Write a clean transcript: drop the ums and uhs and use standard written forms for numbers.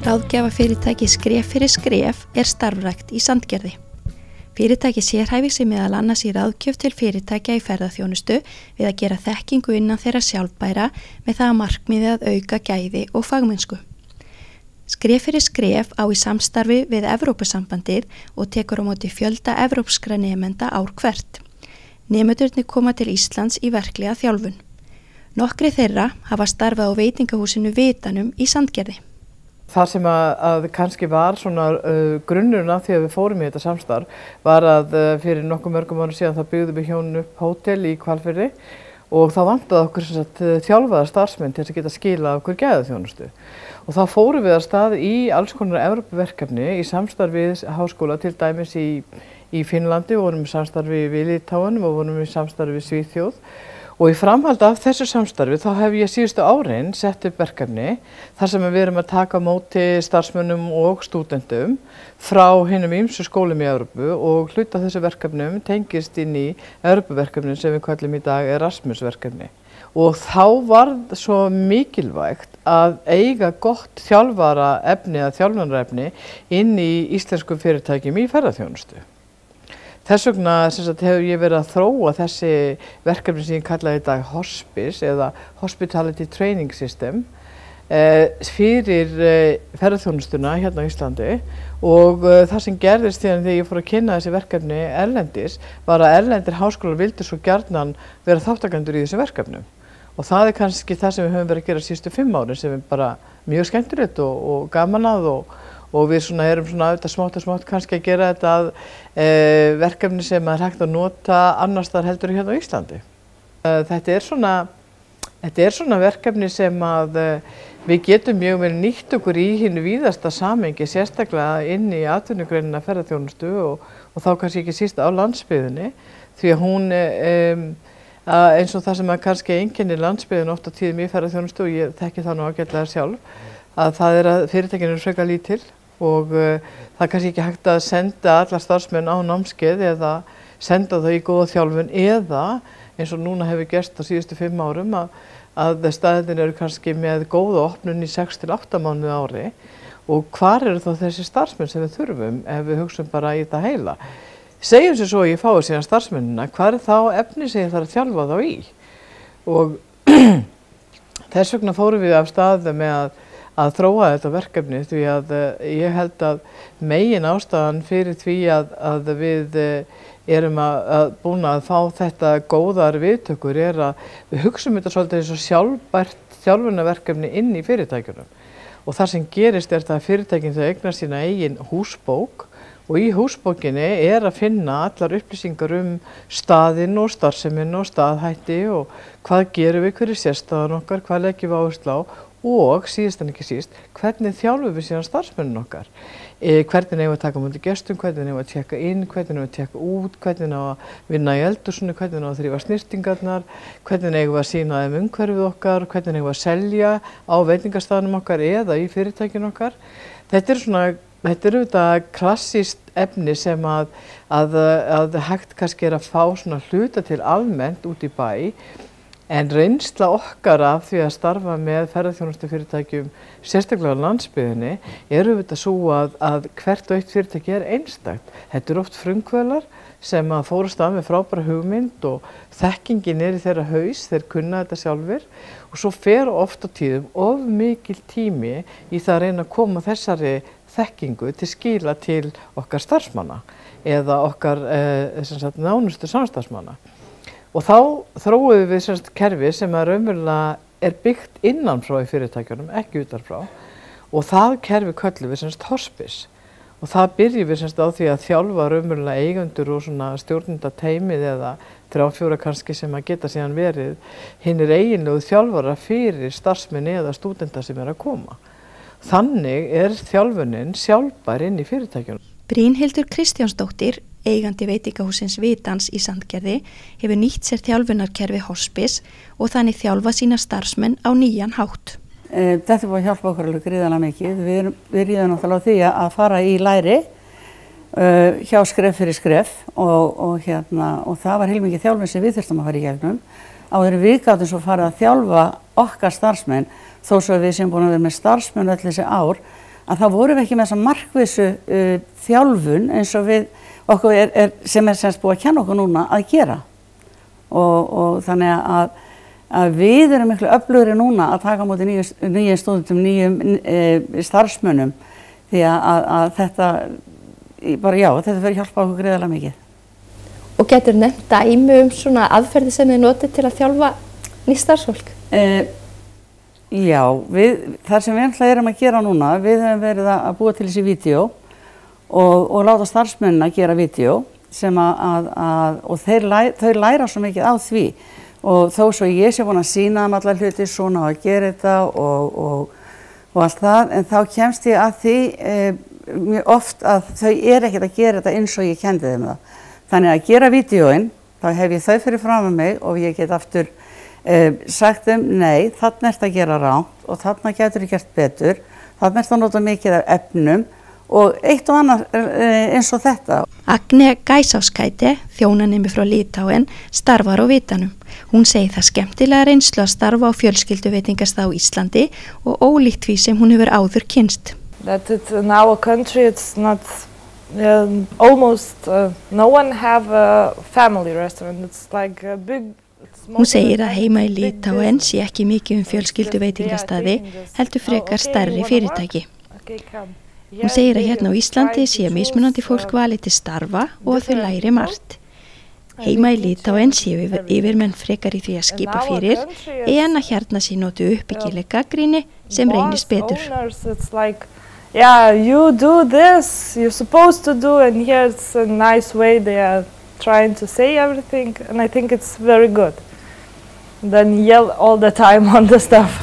Ráðgjafafyrirtæki Skref fyrir skref starfrækt í Sandgerði. Fyrirtæki sérhæfir sig meðal annars í ráðgjöf til fyrirtækja í ferðaþjónustu við að gera þekkingu innan þeirra sjálfbæra með það að markmiði að auka gæði og fagmennsku. Skref fyrir skref á í samstarfi við Evrópusambandið og tekur á móti fjölda evrópskra nemenda ár hvert. Nemendurnir koma til Íslands í verklega þjálfun. Nokkri þeirra hafa starfað á veitingahúsinu Vitanum í Sandgerði. Það sem að kannski var svona grunnurinn af því að við fórum í þetta samstarf var að fyrir nokkuð mörgum árum síðan þá byggðum við hjónin upp hótel í Hvalfirði og þá vantaði okkur þjálfaða starfsmenn til að geta skilað okkur gæðaþjónustu. Og þá fórum við af stað í alls konar Evrópuverkefni í samstarfi við háskóla, til dæmis í Finnlandi, og vorum í samstarfi við Litáen og vorum í samstarfi við Svíþjóð. Og í framhaldi af þessu samstarfi þá hef ég síðustu árin sett upp verkefni þar sem við erum að taka á móti starfsmönnum og stúdentum frá hinum ýmsu skólum í Evrópu, og hluti af þessu verkefnum tengist inn í Evrópuverkefnin sem við kallum í dag Erasmus-verkefni. Og þá var svo mikilvægt að eiga gott þjálfaraefni eða þjálfunarefni inn í íslenskum fyrirtækjum í ferðaþjónustu. Þess vegna hefur ég verið að þróa þessi verkefni sem ég kallaði í dag Hospice eða Hospitality Training System fyrir ferðaþjónustuna hérna á Íslandi, og það sem gerðist þegar ég fór að kynna þessi verkefni erlendis var að erlendir háskólar vildu svo gjarnan vera þáttakendur í þessu verkefnum. Og það kannski það sem við höfum verið að gera síðustu 5 árin, sem bara mjög skemmtilegt og gaman að, og við erum auðvitað smátt og smátt kannski að gera þetta að verkefni sem er hægt að nota annars staðar heldur hérna á Íslandi. Þetta er svona verkefni sem að við getum mjög vel nýtt okkur í hinu víðasta samhengi, sérstaklega inn í atvinnugreinina ferðaþjónustu og þá kannski ekki síst á landsbyggðinni, því að hún eins og það sem að kannski einkennir landsbyggðin oft á tíðum í ferðaþjónustu, og ég þekki það nú ágætlega sjálf, að það er að fyrirtækin eru frekar lítil og það er kannski ekki hægt að senda alla starfsmenn á námskeið eða senda þau í góða þjálfun, eða eins og núna hefur gerst á síðustu 5 árum að staðirnir eru kannski með góða opnun í 6 til 8 mánuði á ári, og hvar eru þá þessi starfsmenn sem við þurfum ef við hugsum bara í þetta heila? Segjum sér svo að ég fái síðan starfsmennina, hvað er þá efni sem ég þarf að þjálfa þá í? Og þess vegna fórum við af stað með að þróa þetta verkefni, því að ég held að megin ástæðan fyrir því að við erum búin að fá þetta góðar viðtökur er að við hugsum þetta svolítið eins og sjálfbært þjálfunarverkefni inn í fyrirtækjunum. Og það sem gerist er það að fyrirtækin þau eignar sína eigin húsbók, og í húsbókinni er að finna allar upplýsingar staðinn og starfsemin og staðhætti og hvað gerum við, hver er sérstaðan okkar, hvað leggjum við áherslu á, og síðast en ekki síst, hvernig þjálfum við síðan starfsmennin okkar. Hvernig eigum við að taka á móti gestum, hvernig eigum við að tjekka inn, hvernig eigum við að tjekka út, hvernig eigum við að vinna í eldhúsinu, hvernig eigum við að þrífa snyrtingarnar, hvernig eigum við að sýna þeim umhverfið okkar, hvernig eigum við að selja á veitingastaðnum okkar eða í fyrirtækinu okkar. Þetta er auðvitað klassískt efni sem að hægt kannski er að fá svona hluta til almennt út í bæ, en reynsla okkar af því að starfa með ferðaþjónustufyrirtækjum, sérstaklega á landsbyggðinni, er auðvitað svo að hvert og eitt fyrirtæki er einstakt. Þetta eru oft frumkvöðlar sem að fóru af stað með frábæra hugmynd og þekkingin er í þeirra haus, þeir kunna þetta sjálfir, og svo fer oft á tíðum of mikil tími í það að reyna að koma þessari þekkingu til skila til okkar starfsmanna eða okkar nánustu samstarfsmanna. Og þá þróuðum við kerfi sem raunverulega er byggt innan frá í fyrirtækjunum, ekki utan frá, og það kerfi köllum við Hospice. Og það byrjum við á því að þjálfa raunverulega eigendur og stjórnendateymið eða 3-4 kannski sem að geta síðan verið hinir eiginlegu þjálfara fyrir starfsmenn eða stúdenta sem að koma. Þannig er þjálfunin sjálfbær inn í fyrirtækjunum. Brynhildur Kristjánsdóttir, eigandi veitingahússins Vitans í Sandgerði, hefur nýtt sér þjálfunarkerfi Hospice og þannig þjálfa sína starfsmenn á nýjan hátt. Þetta er búið að hjálpa okkur alveg gríðarlega mikið. Við byrjuðum náttúrulega á því að fara í læri hjá Skref fyrir skref og það var heilmikið þjálfun sem við þurftum að fara í gegnum. Áður en við gátum svo farið að þjálfa okkar starfsmenn, þó svo að við sem búin að vera með starfsmenn öll þessi ár, að þá vorum við ekki með þessa markvissu þjálfun eins og við okkur sem semst búið að kenna okkur núna að gera og þannig að við erum miklu öflugri núna að taka á móti nýjum stúdentum, nýjum starfsmönnum því að þetta bara já, þetta fyrir hjálpa okkur greiðarlega mikið. Og getur nefnt dæmi svona aðferði sem þið notið til að þjálfa nýtt starfsfólk? Já, þar sem við erum að gera núna, við höfum verið að búa til þessi vídeó og láta starfsmennina gera vídeó sem og þau læra svo mikið á því og þó svo ég sé búin að sýna þeim allar hluti svona og að gera þetta og allt það, en þá kemst ég að því mjög oft að þau ekkert að gera þetta eins og ég kendi þeim það. Þannig að gera vídeóin, þá hef ég þau fyrir fram með mig og ég get aftur sagt þeim, nei, þarna ert að gera rangt og þarna getur þú gert betur, þarna ert að nota mikið af efnum og eitt og annað eins og þetta. Agne Gæsáskæti, þjónanemi frá Litáen, starfar á Vitanum. Hún segir það skemmtilega reynslu að starfa á fjölskylduveitingastað á Íslandi og ólíkt því sem hún hefur áður kynnst. That in our country it's not almost no one have a family restaurant. It's like a big. Hún segir að heima í Litáen sé ekki mikið fjölskylduveitingastaði, heldur frekar stærri fyrirtæki. Hún segir að hérna á Íslandi sé mismunandi fólk valið til starfa og að þau læri margt. Heima í Litáen séu yfirmenn frekar í því að skipa fyrir en að hérna sé notu uppbyggileg gagnrýni sem reynist betur. Yeah, you do this, you're supposed to do, and here it's a nice way they are trying to say everything, and I think it's very good. Then yell all the time on the stuff.